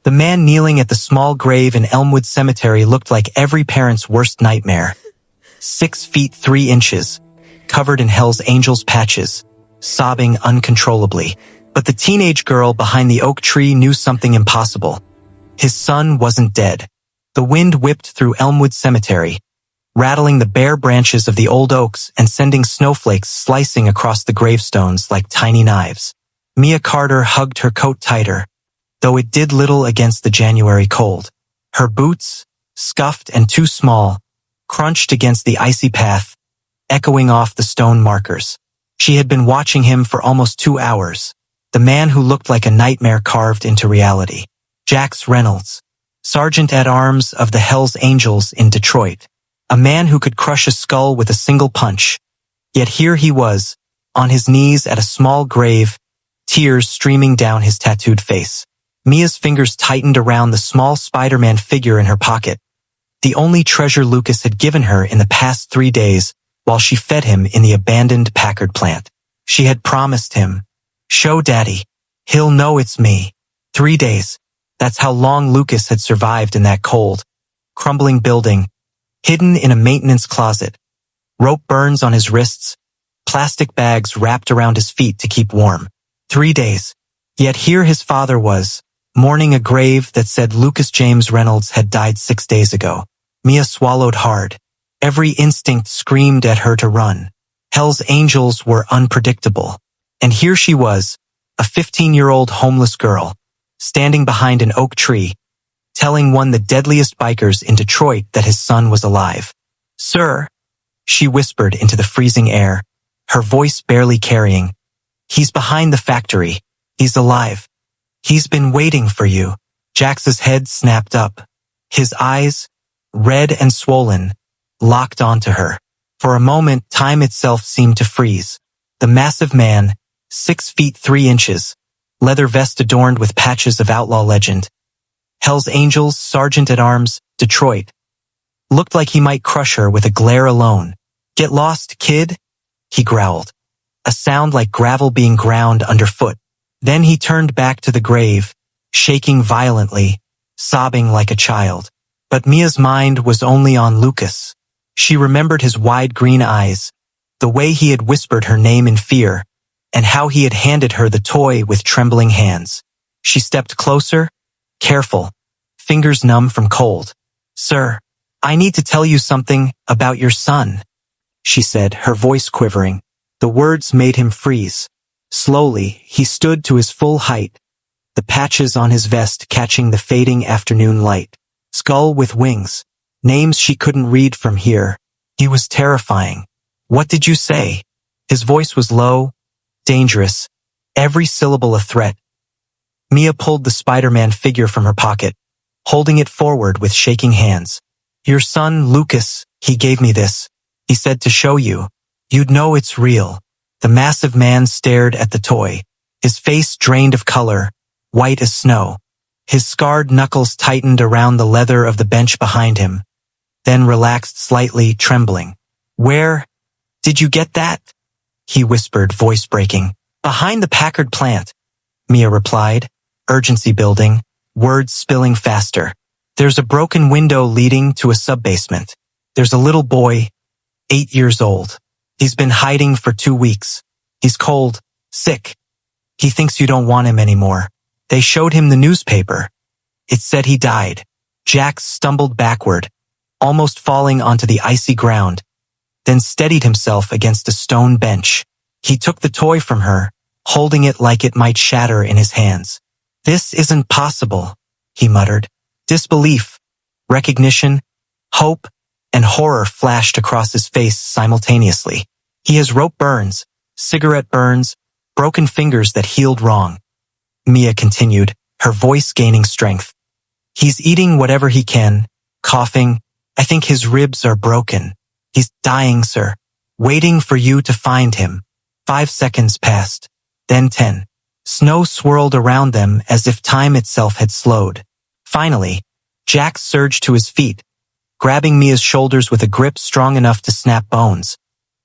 The man kneeling at the small grave in Elmwood Cemetery looked like every parent's worst nightmare. 6 feet 3 inches, covered in Hell's Angels patches, sobbing uncontrollably. But the teenage girl behind the oak tree knew something impossible. His son wasn't dead. The wind whipped through Elmwood Cemetery, rattling the bare branches of the old oaks and sending snowflakes slicing across the gravestones like tiny knives. Mia Carter hugged her coat tighter, though it did little against the January cold. Her boots, scuffed and too small, crunched against the icy path, echoing off the stone markers. She had been watching him for almost 2 hours, the man who looked like a nightmare carved into reality. Jax Reynolds, Sergeant-at-Arms of the Hells Angels in Detroit, a man who could crush a skull with a single punch. Yet here he was, on his knees at a small grave, tears streaming down his tattooed face. Mia's fingers tightened around the small Spider-Man figure in her pocket, the only treasure Lucas had given her in the past 3 days while she fed him in the abandoned Packard plant. She had promised him, "Show Daddy. He'll know it's me." 3 days. That's how long Lucas had survived in that cold, crumbling building, hidden in a maintenance closet. Rope burns on his wrists, plastic bags wrapped around his feet to keep warm. 3 days. Yet here his father was, mourning a grave that said Lucas James Reynolds had died 6 days ago. Mia swallowed hard. Every instinct screamed at her to run. Hell's Angels were unpredictable. And here she was, a 15-year-old homeless girl, standing behind an oak tree, telling one of the deadliest bikers in Detroit that his son was alive. "Sir," she whispered into the freezing air, her voice barely carrying. "He's behind the factory. He's alive. He's been waiting for you." Jax's head snapped up. His eyes, red and swollen, locked onto her. For a moment, time itself seemed to freeze. The massive man, 6 feet 3 inches, leather vest adorned with patches of outlaw legend, Hell's Angels, Sergeant-at-Arms, Detroit, looked like he might crush her with a glare alone. "Get lost, kid," he growled, a sound like gravel being ground underfoot. Then he turned back to the grave, shaking violently, sobbing like a child. But Mia's mind was only on Lucas. She remembered his wide green eyes, the way he had whispered her name in fear, and how he had handed her the toy with trembling hands. She stepped closer, careful, fingers numb from cold. "Sir, I need to tell you something about your son," she said, her voice quivering. The words made him freeze. Slowly, he stood to his full height, the patches on his vest catching the fading afternoon light. Skull with wings, names she couldn't read from here. He was terrifying. "What did you say?" His voice was low, dangerous, every syllable a threat. Mia pulled the Spider-Man figure from her pocket, holding it forward with shaking hands. "Your son, Lucas, he gave me this. He said to show you. You'd know it's real." The massive man stared at the toy, his face drained of color, white as snow. His scarred knuckles tightened around the leather of the bench behind him, then relaxed slightly, trembling. "Where did you get that?" he whispered, voice breaking. "Behind the Packard plant," Mia replied, urgency building, words spilling faster. "There's a broken window leading to a sub-basement. There's a little boy, 8 years old. He's been hiding for 2 weeks. He's cold, sick. He thinks you don't want him anymore. They showed him the newspaper. It said he died." Jax stumbled backward, almost falling onto the icy ground, then steadied himself against a stone bench. He took the toy from her, holding it like it might shatter in his hands. "This isn't possible," he muttered. Disbelief, recognition, hope, and horror flashed across his face simultaneously. He has rope burns, cigarette burns, broken fingers that healed wrong. Mia continued, her voice gaining strength. "He's eating whatever he can, coughing. I think his ribs are broken. He's dying, sir. Waiting for you to find him." 5 seconds passed, then 10. Snow swirled around them as if time itself had slowed. Finally, Jax surged to his feet, grabbing Mia's shoulders with a grip strong enough to snap bones.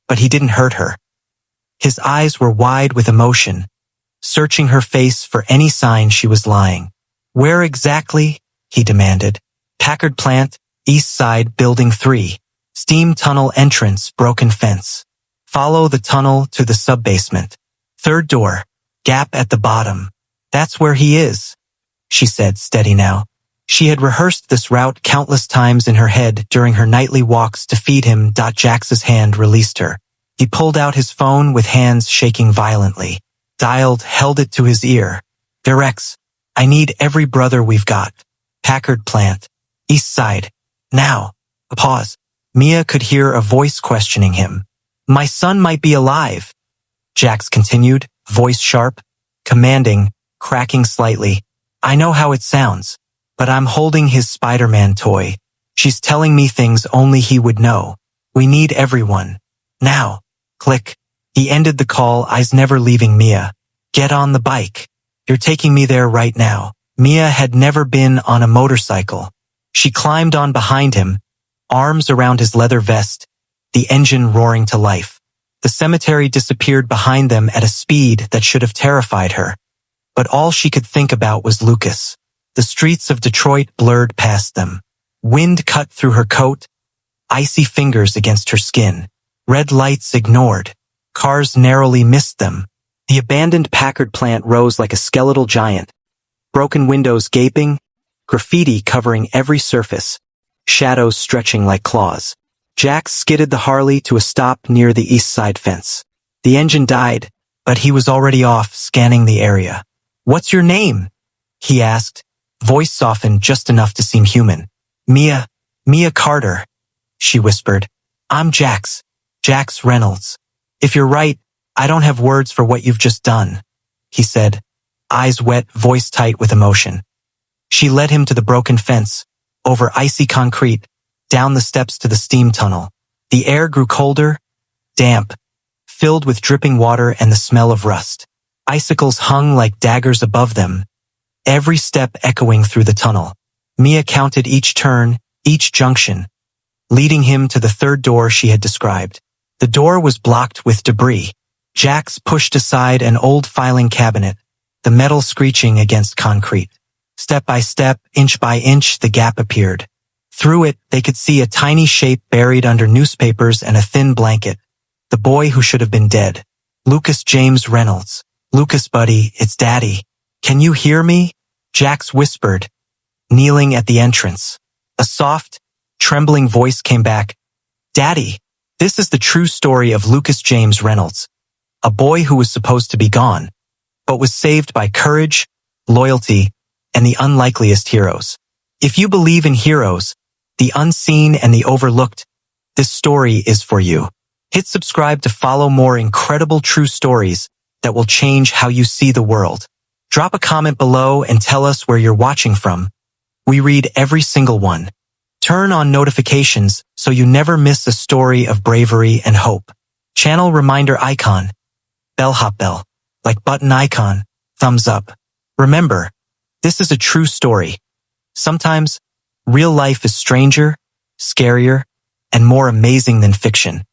But he didn't hurt her. His eyes were wide with emotion, searching her face for any sign she was lying. Where exactly? He demanded. Packard Plant, East Side, Building 3. Steam tunnel entrance, broken fence. Follow the tunnel to the sub-basement. Third door. Gap at the bottom. That's where he is, she said, steady now. She had rehearsed this route countless times in her head during her nightly walks to feed him. Jax's hand released her. He pulled out his phone with hands shaking violently. Dialed, held it to his ear. Virex, I need every brother we've got. Packard Plant. East Side. Now. A pause. Mia could hear a voice questioning him. My son might be alive. Jax continued, voice sharp, commanding, cracking slightly. I know how it sounds, but I'm holding his Spider-Man toy. She's telling me things only he would know. We need everyone. Now. Click. He ended the call, eyes never leaving Mia. Get on the bike. You're taking me there right now. Mia had never been on a motorcycle. She climbed on behind him, arms around his leather vest, the engine roaring to life. The cemetery disappeared behind them at a speed that should have terrified her. But all she could think about was Lucas. The streets of Detroit blurred past them. Wind cut through her coat, icy fingers against her skin. Red lights ignored. Cars narrowly missed them. The abandoned Packard Plant rose like a skeletal giant. Broken windows gaping, graffiti covering every surface, shadows stretching like claws. Jax skidded the Harley to a stop near the east side fence. The engine died, but he was already off, scanning the area. What's your name? He asked, voice softened just enough to seem human. Mia Carter, she whispered. I'm Jax Reynolds. If you're right, I don't have words for what you've just done, he said, eyes wet, voice tight with emotion. She led him to the broken fence, over icy concrete, down the steps to the steam tunnel. The air grew colder, damp, filled with dripping water and the smell of rust. Icicles hung like daggers above them, every step echoing through the tunnel. Mia counted each turn, each junction, leading him to the third door she had described. The door was blocked with debris. Jax pushed aside an old filing cabinet, the metal screeching against concrete. Step by step, inch by inch, the gap appeared. Through it, they could see a tiny shape buried under newspapers and a thin blanket. The boy who should have been dead. Lucas James Reynolds. Lucas, buddy, it's Daddy. Can you hear me? Jax whispered, kneeling at the entrance. A soft, trembling voice came back. Daddy, this is the true story of Lucas James Reynolds. A boy who was supposed to be gone, but was saved by courage, loyalty, and the unlikeliest heroes. If you believe in heroes, the unseen and the overlooked, this story is for you. Hit subscribe to follow more incredible true stories that will change how you see the world. Drop a comment below and tell us where you're watching from. We read every single one. Turn on notifications so you never miss a story of bravery and hope. Channel reminder icon. Bellhop bell. Like button icon. Thumbs up. Remember, this is a true story. Sometimes, real life is stranger, scarier, and more amazing than fiction.